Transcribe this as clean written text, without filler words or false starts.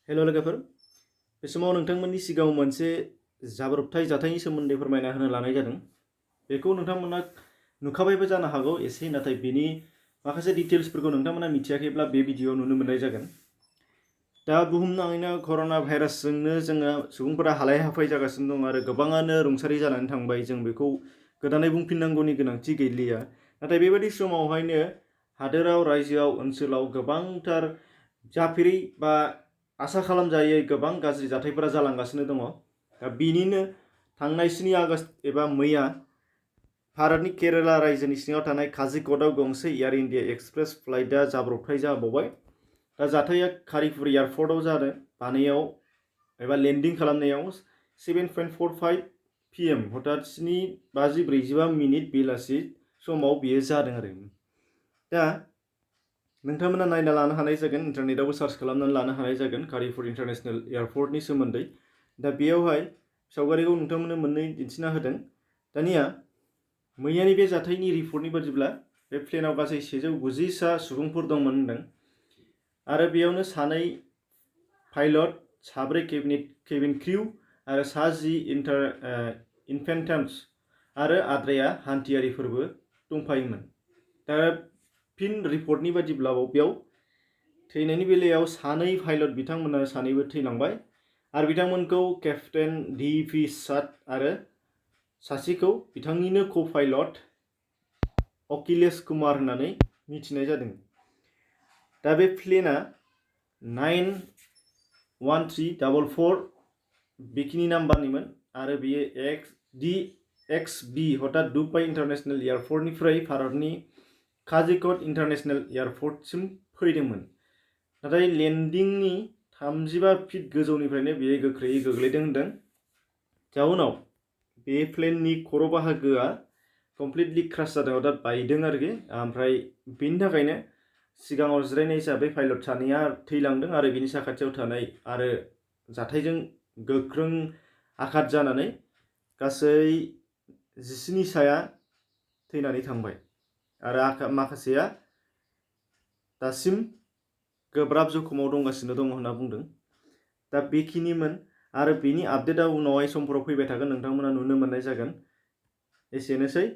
हेल' लोगोफोर, बे समाव नोंथांमोननि सिगाङाव मोनसे जाब्रबथाय जाथायनि सोमोन्दै फोरमायना होनो लानाय जादों। बेखौ नोंथांमोना नुखाबायबो जानो हागौ एसे, नाथाय बेनि माखासे डिटेल्सफोरखौ नोंथांमोना मिथियाखैब्ला बे भिडिअ'आव नुनो मोननाय जागोन। दा बुहुमनाङैनो कर'ना भाइरासजोंनो जोङो सुबुंफोरा हालाय हाफाय जागासिनो दं आरो गोबाङानो रुंसारि जानानै थांबाय। जों बेखौ गोदानै बुंफिननांगौनि गोनांथि गैलिया। नाथाय बेबायदि समावहायनो हादोराव, रायजोआव, ओनसोलाव गोबांथार जाफेरै बा आसा खालामजायै गोबां गाज्रि जाथायफोरा जालांगासिनो दङ। दा बिनिनो थांनाय 7 आगस्ट एबा मैया भारतनि केरेला रायजोनि सिङाव थानाय काजिकटआव गंसे एयार इन्डिया एक्सप्रेस फ्लाइटआ जाब्रबथाय जाबावबाय। दा जाथाया कारिपुर एयारपर्टआव जादों। बानायाव एबा लेन्डिं खालामनायाव 7:45 PM हथात 7:45 बेलासि समाव बियो जादों आरो। दा नोंथांमोना नायना लानो हानाय जागोन, इन्टारनेटआवबो सार्च खालामनानै लानो हानाय जागोन कारिपुर इन्टारनेशनेल एयारपर्टनि सोमोन्दै। दा बेयावहाय सावगारिखौ नोंथांमोननो मोननै दिन्थिना होदों। दानिया मैयानि बे जाथायनि रिपर्टनि बादिब्ला बे प्लेनाव गासै 190 सुबुंफोर दंमोन होनदों आरो बेयावनो 2 पाइलट, 4 केबिन क्रिउ आरो 10 इन्फेन्ट्स आरो आद्राया हान्थियारिफोरबो दंफायोमोन। दा फिन रिपर्टनि बादिब्ला बेयाव थैनायनि बेलायाव 2 पाइलट बिथांमोना 2बो थैलांबाय आरो बिथांमोनखौ केप्टेन DP सात आरो सासेखौ बिथांनिनो को-पाइलट अखिलेश कुमार होननानै मिथिनाय जादों। दा बे प्लेनआ 91344 बेखिनि नाम्बारनिमोन आरो बेयो DXB हथात दुबाई इन्टारनेशनेल एयारपर्टनिफ्राय भारतनि काजिकट इन्टारनेशनेल एयारपर्टसिम फैदोंमोन। नाथाय लेन्डिंनि 35 फिट गोजौनिफ्रायनो बेयो गोख्रैयै गोग्लैदों होनदों। जाउनाव बे प्लेननि खर' बाहागोआ कमप्लिटलि क्रास जादों, अर्थात बायदों आरोखि। ओमफ्राय बेनि थाखायनो सिगाङाव जिरायनाय हिसाबै पाइलट 2आ थैलांदों आरो बिनि साखाथियाव थानाय आरो जाथायजों गोख्रों आघात जानानै गासै 17 साया थैनानै थांबाय आरो माखासेया दासिम गोब्राब जखमाव दंगासिनो दङ होनना बुंदों। दा बेखिनिमोन आरो बेनि आपडेटआ उनावहाय समफोराव फैबाय थागोन, नोंथांमोना नुनो मोननाय जागोन। एसेनोसै।